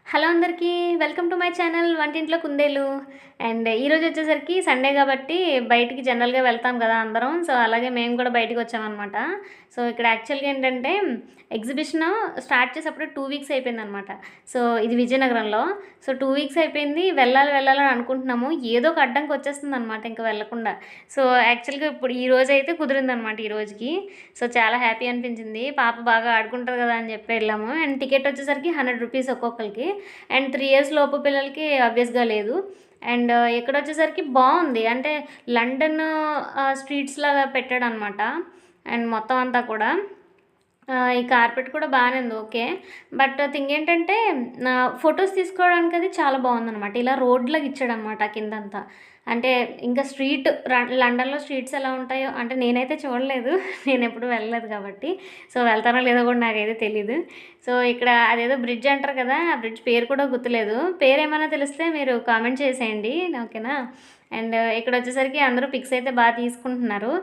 Hello అందరికీ welcome to my channel వంటింట్లో కుందేలు. అండ్ ఈరోజు వచ్చేసరికి సండే కాబట్టి బయటికి జనరల్గా వెళ్తాం కదా అందరం. సో అలాగే మేము కూడా బయటికి వచ్చామన్నమాట. సో ఇక్కడ యాక్చువల్గా ఏంటంటే ఎగ్జిబిషన్ స్టార్ట్ చేసేప్పుడు 2 వీక్స్ అయిపోయిందనమాట. సో ఇది విజయనగరంలో. సో 2 వీక్స్ అయిపోయింది, వెళ్ళాలని అనుకుంటున్నాము. ఏదో ఒక అడ్డంకి వచ్చేస్తుంది అనమాట ఇంకా వెళ్ళకుండా. సో యాక్చువల్గా ఇప్పుడు ఈ రోజు అయితే కుదిరిందనమాట ఈ రోజుకి. సో చాలా హ్యాపీ అనిపించింది. పాప బాగా ఆడుకుంటుంది కదా అని చెప్పి వెళ్ళాము. అండ్ టికెట్ వచ్చేసరికి 100 రూపీస్ ఒక్కొక్కరికి. అండ్ 3 ఇయర్స్ లోపు పిల్లలకి ఆబ్వియస్గా లేదు. అండ్ ఇక్కడ వచ్చేసరికి బాగుంది, అంటే లండన్ స్ట్రీట్స్ లాగా పెట్టాడు అనమాట. అండ్ మొత్తం అంతా కూడా ఈ కార్పెట్ కూడా బాగానే ఉంది, ఓకే. బట్ థింగ్ ఏంటంటే ఫొటోస్ తీసుకోవడానికి అది చాలా బాగుందన్నమాట. ఇలా రోడ్లాగా ఇచ్చాడనమాట కిందంతా. అంటే ఇంకా లండన్లో స్ట్రీట్స్ ఎలా ఉంటాయో అంటే నేనైతే చూడలేదు, నేను ఎప్పుడు వెళ్ళలేదు కాబట్టి. సో వెళ్తానో లేదో కూడా నాకైతే తెలీదు. సో ఇక్కడ అదేదో బ్రిడ్జ్ అంటారు కదా, ఆ బ్రిడ్జ్ పేరు కూడా గుర్తులేదు. పేరు ఏమైనా తెలిస్తే మీరు కామెంట్ చేసేయండి, ఓకేనా. అండ్ ఇక్కడ వచ్చేసరికి అందరూ పిక్స్ అయితే బాగా తీసుకుంటున్నారు.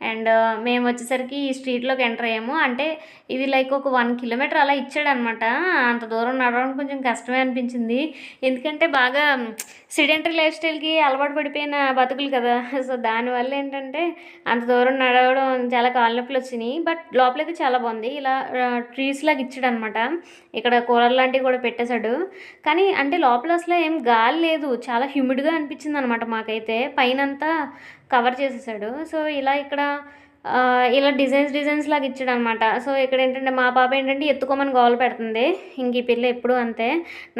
అండ్ మేము వచ్చేసరికి ఈ స్ట్రీట్లోకి ఎంటర్ అయ్యాము. అంటే ఇది లైక్ ఒక 1 కిలోమీటర్ అలా ఇచ్చాడనమాట. అంత దూరం నడవడం కొంచెం కష్టమే అనిపించింది, ఎందుకంటే బాగా సిడెంటరీ లైఫ్ స్టైల్కి అలవాటు పడిపోయిన బతుకులు కదా. సో దానివల్ల ఏంటంటే అంత దూరం నడవడం చాలా కాళ్ళ నొప్పులు వచ్చినాయి. బట్ లోపలైతే చాలా బాగుంది. ఇలా ట్రీస్ లాగా ఇచ్చాడు అనమాట. ఇక్కడ కూలర్ లాంటివి కూడా పెట్టేశాడు. కానీ అంటే లోపల అసలు ఏం గాలి లేదు, చాలా హ్యూమిడ్గా అనిపించింది అనమాట మాకైతే. పైనంతా కవర్ చేసేసాడు. సో ఇలా ఇక్కడ ఇలా డిజైన్స్ లాగా ఇచ్చాడు అనమాట. సో ఇక్కడ ఏంటంటే మా పాప ఏంటంటే ఎత్తుకోమని గోల పెడుతుంది. ఇంక ఈ పిల్ల ఎప్పుడు అంతే,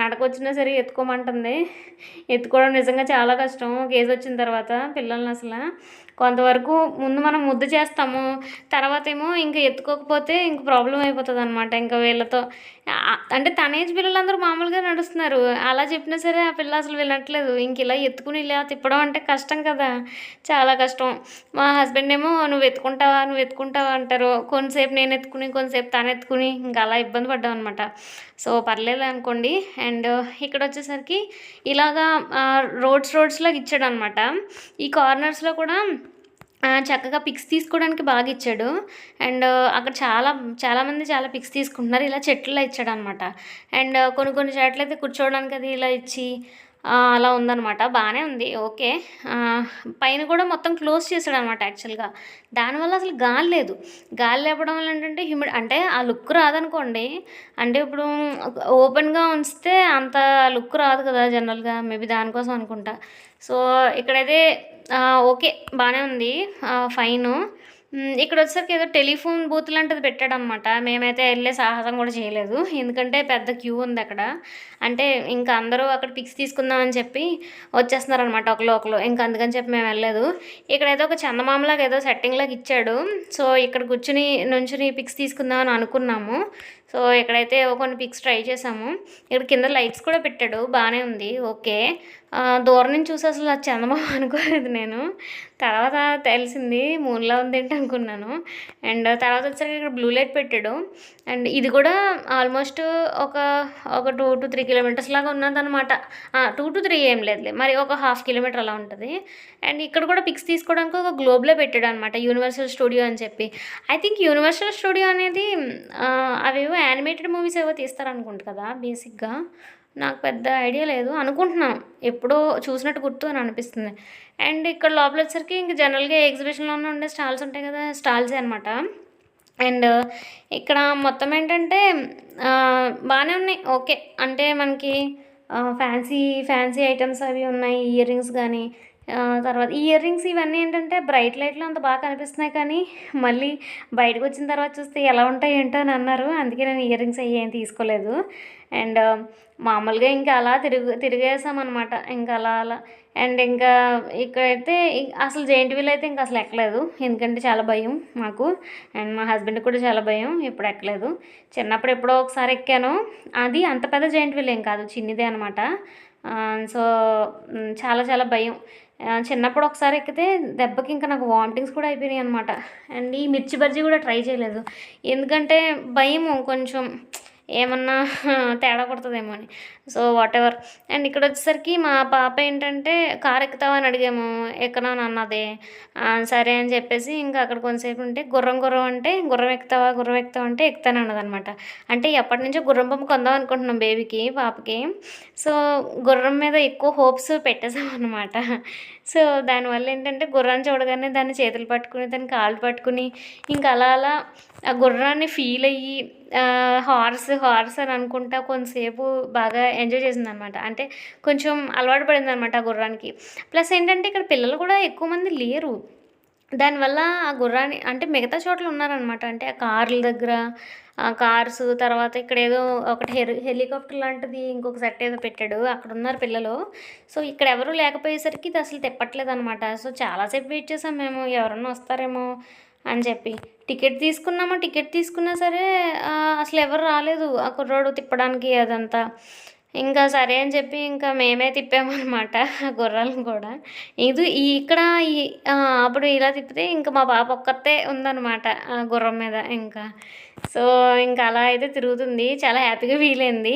నడకొచ్చినా సరే ఎత్తుకోమంటుంది. ఎత్తుకోవడం నిజంగా చాలా కష్టం ఒక ఏజ్ వచ్చిన తర్వాత పిల్లల్ని. అసలు కొంతవరకు ముందు మనం ముద్దు చేస్తాము, తర్వాత ఏమో ఇంకా ఎత్తుకోకపోతే ఇంక ప్రాబ్లం అయిపోతుంది అనమాట ఇంకా వీళ్ళతో. అంటే తన ఏజ్ పిల్లలందరూ మామూలుగా నడుస్తున్నారు, అలా చెప్పినా సరే ఆ పిల్ల అసలు వినట్లేదు. ఇంక ఇలా ఎత్తుకుని ఇలా తిప్పడం అంటే కష్టం కదా, చాలా కష్టం. మా హస్బెండ్ ఏమో నువ్వు ఎత్తుకుంటావా అంటారు. కొంతసేపు నేను ఎత్తుకుని కొంతసేపు తను ఎత్తుకుని ఇంకా అలా ఇబ్బంది పడ్డాం అనమాట. సో పర్లేదు అనుకోండి. అండ్ ఇక్కడ వచ్చేసరికి ఇలాగా రోడ్స్లాగా ఇచ్చాడు అనమాట. ఈ కార్నర్స్లో కూడా చక్కగా పిక్స్ తీసుకోవడానికి బాగా ఇచ్చాడు. అండ్ అక్కడ చాలామంది చాలా పిక్స్ తీసుకుంటున్నారు. ఇలా చెట్లలో ఇచ్చాడు అనమాట. అండ్ కొన్ని చెట్లు అయితే కూర్చోవడానికి అది ఇలా ఇచ్చి అలా ఉందన్నమాట. బాగానే ఉంది, ఓకే. పైన కూడా మొత్తం క్లోజ్ చేశాడు అనమాట యాక్చువల్గా. దానివల్ల అసలు గాలి లేదు. గాలి లేపడం వల్ల ఏంటంటే హ్యూమిడ్, అంటే ఆ లుక్ రాదనుకోండి. అంటే ఇప్పుడు ఓపెన్గా ఉంచితే అంత లుక్ రాదు కదా జనరల్గా, మేబీ దానికోసం అనుకుంటా. సో ఇక్కడైతే ఓకే, బాగానే ఉంది, ఫైను. ఇక్కడ వచ్చేసరికి ఏదో టెలిఫోన్ బూత్ లాంటిది పెట్టాడనమాట. మేమైతే వెళ్ళే సాహసం కూడా చేయలేదు, ఎందుకంటే పెద్ద క్యూ ఉంది అక్కడ. అంటే ఇంకా అందరూ అక్కడ పిక్స్ తీసుకుందామని చెప్పి వచ్చేస్తున్నారనమాట ఒకరు. ఇంకా అందుకని చెప్పి మేము వెళ్ళలేదు. ఇక్కడైతే ఒక చందమామలాగా ఏదో సెట్టింగ్ లాగా ఇచ్చాడు. సో ఇక్కడ నుంచుని పిక్స్ తీసుకుందామని అనుకున్నాము. సో ఇక్కడైతే కొన్ని పిక్స్ ట్రై చేసాము. ఇక్కడ కింద లైట్స్ కూడా పెట్టాడు, బాగానే ఉంది, ఓకే. దూరం నుంచి చూసి అసలు అది చందమామ అనుకోలేదు నేను. తర్వాత తెలిసింది మూన్లా ఉంది ఏంటి అనుకున్నాను. అండ్ తర్వాత వచ్చేసరికి ఇక్కడ బ్లూ లైట్ పెట్టాడు. అండ్ ఇది కూడా ఆల్మోస్ట్ ఒక 2 to 3 కిలోమీటర్స్ లాగా ఉన్నదనమాట. 2 to 3 ఏం లేదులే, మరి ఒక 1/2 కిలోమీటర్ అలా ఉంటుంది. అండ్ ఇక్కడ కూడా పిక్స్ తీసుకోవడానికి ఒక గ్లోబ్లో పెట్టాడు అనమాట, యూనివర్సల్ స్టూడియో అని చెప్పి. ఐ థింక్ యూనివర్సల్ స్టూడియో అనేది అవేవో యానిమేటెడ్ మూవీస్ ఏవో తీస్తారనుకుంటు కదా బేసిక్గా. నాకు పెద్ద ఐడియా లేదు, అనుకుంటున్నాను ఎప్పుడో చూసినట్టు గుర్తు అని అనిపిస్తుంది. అండ్ ఇక్కడ లోపల వచ్చేసరికి ఇంక జనరల్గా ఎగ్జిబిషన్లోనే ఉండే స్టాల్స్ ఉంటాయి కదా, స్టాల్సే అనమాట. అండ్ ఇక్కడ మొత్తం ఏంటంటే బాగానే ఉన్నాయి, ఓకే. అంటే మనకి ఫ్యాన్సీ ఐటమ్స్ అవి ఉన్నాయి, ఇయర్ రింగ్స్ కానీ. తర్వాత ఈ ఇయర్ రింగ్స్ ఇవన్నీ ఏంటంటే బ్రైట్ లైట్లో అంత బాగా కనిపిస్తున్నాయి, కానీ మళ్ళీ బయటకు వచ్చిన తర్వాత చూస్తే ఎలా ఉంటాయి ఏంటో అని అన్నారు. అందుకే నేను ఇయర్ రింగ్స్ అవి ఏం తీసుకోలేదు. అండ్ మామూలుగా ఇంకా అలా తిరిగేసామన్నమాట, ఇంకా అలా. అండ్ ఇంకా ఇక్కడైతే అసలు జెయింట్ వీల్ అయితే ఇంకా అసలు ఎక్కలేదు, ఎందుకంటే చాలా భయం మాకు. అండ్ మా హస్బెండ్కి కూడా చాలా భయం, ఎప్పుడు ఎక్కలేదు. చిన్నప్పుడు ఎప్పుడో ఒకసారి ఎక్కాను, అది అంత పెద్ద జెయింట్ వీల్ ఏం కాదు, చిన్నదే అనమాట. సో చాలా భయం. చిన్నప్పుడు ఒకసారి ఎక్కితే దెబ్బకి ఇంకా నాకు వామిటింగ్స్ కూడా అయిపోయినాయి అనమాట. అండ్ ఈ మిర్చి బజ్జీ కూడా ట్రై చేయలేదు, ఎందుకంటే భయం కొంచెం. ఏమన్నా తేడా కొడతదేమో అని. So, whatever. అండ్ ఇక్కడొచ్చేసరికి మా పాప ఏంటంటే, "కారు ఎక్కుతావా?" అని అడిగాము. ఎక్కననన్నది. సరే అని చెప్పేసి ఇంకా అక్కడ కొంతసేపు ఉంటే గుర్రం గుర్రం అంటే, "గుర్రం ఎక్కుతావా? గుర్రం ఎక్కుతావా?" అంటే ఎక్కుతానన్నదనమాట. అంటే ఎప్పటినుంచో గుర్రం బొమ్మ కొందాం అనుకుంటున్నాం బేబీకి, పాపకి. సో, గుర్రం మీద ఎక్కువ హోప్స్ పెట్టేసామనమాట. సో, దానివల్ల ఏంటంటే గుర్రాన్ని చూడగానే దాన్ని చేతులు పట్టుకుని, దాని కాళ్ళు పట్టుకుని, ఇంక అలా అలా ఆ గుర్రాన్ని ఫీల్ అయ్యి హార్స్ హార్స్ అని అనుకుంటా కొంతసేపు బాగా ఎంజాయ్ చేసిందనమాట. అంటే కొంచెం అలవాటు పడిందనమాట ఆ గుర్రానికి. ప్లస్ ఏంటంటే ఇక్కడ పిల్లలు కూడా ఎక్కువ మంది లేరు. దానివల్ల ఆ గుర్రాన్ని అంటే మిగతా చోట్ల ఉన్నారనమాట. అంటే ఆ కార్ల దగ్గర కార్స్ తర్వాత ఇక్కడేదో ఒకటి హెలికాప్టర్ లాంటిది ఇంకొక సెట్ ఏదో పెట్టాడు. అక్కడున్నారు పిల్లలు. సో, ఇక్కడ ఎవరు లేకపోయేసరికి ఇది అసలు తిప్పట్లేదనమాట. సో, చాలా సేపు వెయిట్ చేసాం మేము. ఎవరన్నా వస్తారేమో అని చెప్పి. టికెట్ తీసుకున్నాము. టికెట్ తీసుకున్నా సరే అసలెవరు రాలేదు. ఆ కుర్రోడు తిప్పడానికి అదంతా. ఇంకా సరే అని చెప్పి ఇంకా మేమే తిప్పామనమాట గుర్రాలను కూడా. ఇక్కడ ఈ అప్పుడు ఇలా తిప్పితే ఇంక మా పాప ఒక్కతే ఉందనమాట ఆ గుర్రం మీద ఇంకా. సో, ఇంక అలా అయితే తిరుగుతుంది. చాలా హ్యాపీగా ఫీల్ అయింది.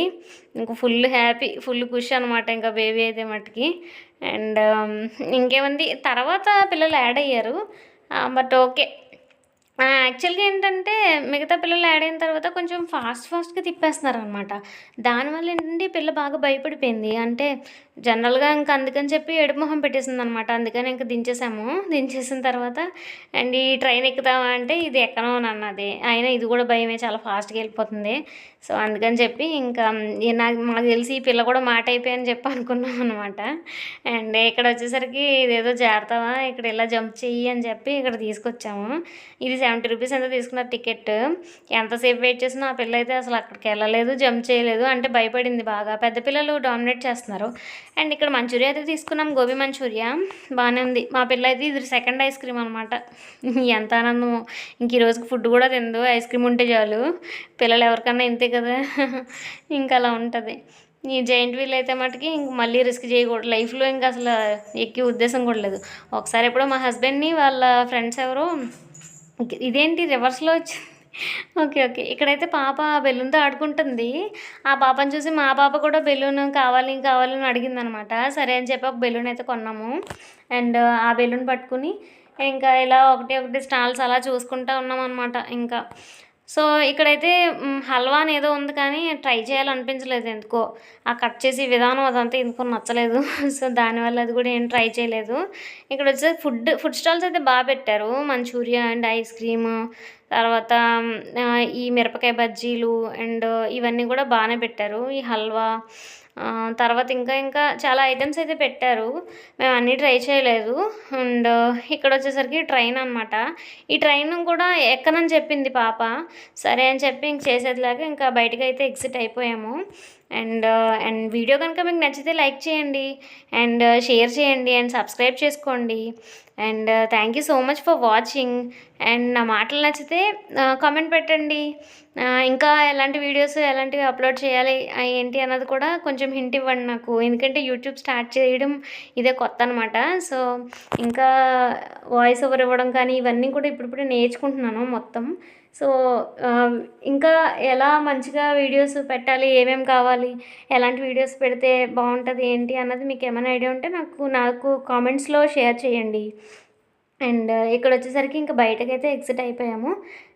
ఇంక ఫుల్ హ్యాపీ, ఫుల్ ఖుషి అనమాట ఇంకా బేబీ అయితే మటికి. అండ్ ఇంకేముంది తర్వాత పిల్లలు యాడ్ అయ్యారు. But okay. యాక్చువల్‌గా ఏంటంటే, మిగతా పిల్లలు యాడ్ అయిన తర్వాత కొంచెం ఫాస్ట్‌గా తిప్పేస్తున్నారనమాట. దానివల్ల ఏంటంటే, ఈ పిల్ల బాగా భయపడిపోయింది. అంటే జనరల్‌గా ఇంక అందుకని చెప్పి ఏడుపు మొహం పెట్టేసిందనమాట. అందుకని ఇంక దించేసాము. దించేసిన తర్వాత అండ్ ఈ ట్రైన్ ఎక్కుతావా అంటే, ఇది ఎక్కను అని అన్నది. అయినా ఇది కూడా భయమే, చాలా ఫాస్ట్‌గా వెళ్ళిపోతుంది. సో, అందుకని చెప్పి ఇంకా మాకు తెలిసి ఈ పిల్ల కూడా మాట అయిపోయి అని చెప్పి అనుకున్నాం అనమాట. అండ్ ఇక్కడ వచ్చేసరికి ఇదేదో జారుతావా, ఇక్కడ ఇలా జంప్ చెయ్యి అని చెప్పి ఇక్కడ తీసుకొచ్చాము. ఇది 70 రూపీస్ ఎంతో తీసుకున్నారు టికెట్. ఎంతసేపు వెయిట్ చేసినా ఆ పిల్ల అయితే అసలు అక్కడికి వెళ్ళలేదు, జంప్ చేయలేదు. అంటే భయపడింది బాగా. పెద్ద పిల్లలు డామినేట్ చేస్తున్నారు. అండ్ ఇక్కడ మంచూరియా అయితే తీసుకున్నాం, గోబీ మంచూరియా. బాగానే ఉంది. మా పిల్ల అయితే ఇది సెకండ్ ఐస్ క్రీమ్ అనమాట. ఎంత ఆనందమో. ఇంక ఈ రోజుకి ఫుడ్ కూడా తిందు, ఐస్ క్రీమ్ ఉంటే చాలు. పిల్లలు ఎవరికన్నా ఇంతే కదా. ఇంకా అలా ఉంటుంది. ఈ జైంట్ వీల్ అయితే మటుకి ఇంక మళ్ళీ రిస్క్ చేయకూడదు లైఫ్లో. ఇంకా అసలు ఎక్కే ఉద్దేశం కూడా లేదు. ఒకసారి ఎప్పుడో మా హస్బెండ్ని వాళ్ళ ఫ్రెండ్స్ ఎవరో ఇదేంటి రివర్స్‌లో వచ్చింది. ఓకే. ఇక్కడైతే పాప బెలూన్‌తో ఆడుకుంటుంది. ఆ పాపని చూసి మా పాప కూడా బెలూన్ కావాలి, కావాలి అని అడిగిందనమాట. సరే అని చెప్పి ఒక బెలూన్ అయితే కొన్నాము. అండ్ ఆ బెలూన్ పట్టుకుని ఇంకా ఇలా ఒకటి స్టాల్స్ అలా చూసుకుంటా ఉన్నామనమాట ఇంకా. సో, ఇక్కడైతే హల్వా అని ఏదో ఉంది కానీ ట్రై చేయాలనిపించలేదు ఎందుకో. ఆ కట్ చేసే విధానం అదంతా ఎందుకో నచ్చలేదు. సో, దానివల్ల అది కూడా ఏం ట్రై చేయలేదు. ఇక్కడొచ్చేసి ఫుడ్ స్టాల్స్ అయితే పెట్టారు. మంచూరియా అండ్ ఐస్ క్రీము, తర్వాత ఈ మిరపకాయ బజ్జీలు అండ్ ఇవన్నీ కూడా బాగానే పెట్టారు. ఈ హల్వా తర్వాత ఇంకా చాలా ఐటెమ్స్ అయితే పెట్టారు. మేము అన్నీ ట్రై చేయలేదు. అండ్ ఇక్కడొచ్చేసరికి ట్రైన్ అనమాట. ఈ ట్రైన్ కూడా ఎక్కనని చెప్పింది పాప. సరే అని చెప్పి ఇంక చేసేదిలాగా ఇంకా బయటకైతే ఎగ్జిట్ అయిపోయాము. అండ్ వీడియో కనుక మీకు నచ్చితే లైక్ చేయండి అండ్ షేర్ చేయండి అండ్ సబ్స్క్రైబ్ చేసుకోండి. And thank you so much for watching. And నా మాటలు నచ్చితే కామెంట్ పెట్టండి. ఇంకా ఎలాంటి వీడియోస్ ఎలాంటివి అప్లోడ్ చేయాలి ఏంటి అన్నది కూడా కొంచెం హింట్ ఇవ్వండి నాకు. ఎందుకంటే యూట్యూబ్ స్టార్ట్ చేయడం ఇదే కొత్త అనమాట. సో, ఇంకా వాయిస్ ఓవర్ ఇవ్వడం కానీ ఇవన్నీ కూడా ఇప్పుడిప్పుడే నేర్చుకుంటున్నాను మొత్తం. సో, ఇంకా ఎలా మంచిగా వీడియోస్ పెట్టాలి, ఏమేమి కావాలి, ఎలాంటి వీడియోస్ పెడితే బాగుంటుంది ఏంటి అన్నది మీకు ఏమైనా ఐడియా ఉంటే నాకు కామెంట్స్లో షేర్ చేయండి. అండ్ ఇక్కడొచ్చేసరికి ఇంక బయటకైతే ఎగ్జిట్ అయిపోయాము.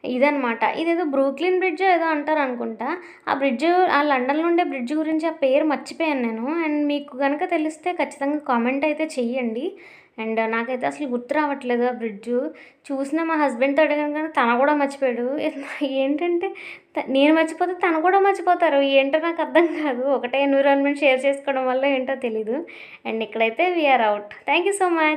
ఇదనమాట. ఇదేదో బ్రూక్లిన్ బ్రిడ్జో ఏదో అంటారనుకుంటా. ఆ బ్రిడ్జ్ లండన్‌లో ఉండే బ్రిడ్జ్ గురించి ఆ పేరు మర్చిపోయాను నేను. అండ్ మీకు గనుక తెలిస్తే ఖచ్చితంగా కామెంట్ అయితే చెయ్యండి. అండ్ నాకైతే అసలు గుర్తు రావట్లేదు ఆ బ్రిడ్జు. చూసినా మా హస్బెండ్‌తో అడిగాను కానీ తను కూడా మర్చిపోయాడు. ఏంటంటే నేను మర్చిపోతే తను కూడా మర్చిపోతారు. ఏంటో నాకు అర్థం కాదు. ఒకటే ఎన్విరాన్మెంట్ షేర్ చేసుకోవడం వల్ల ఏంటో తెలీదు. అండ్ ఇక్కడైతే we're out. Thank you so much.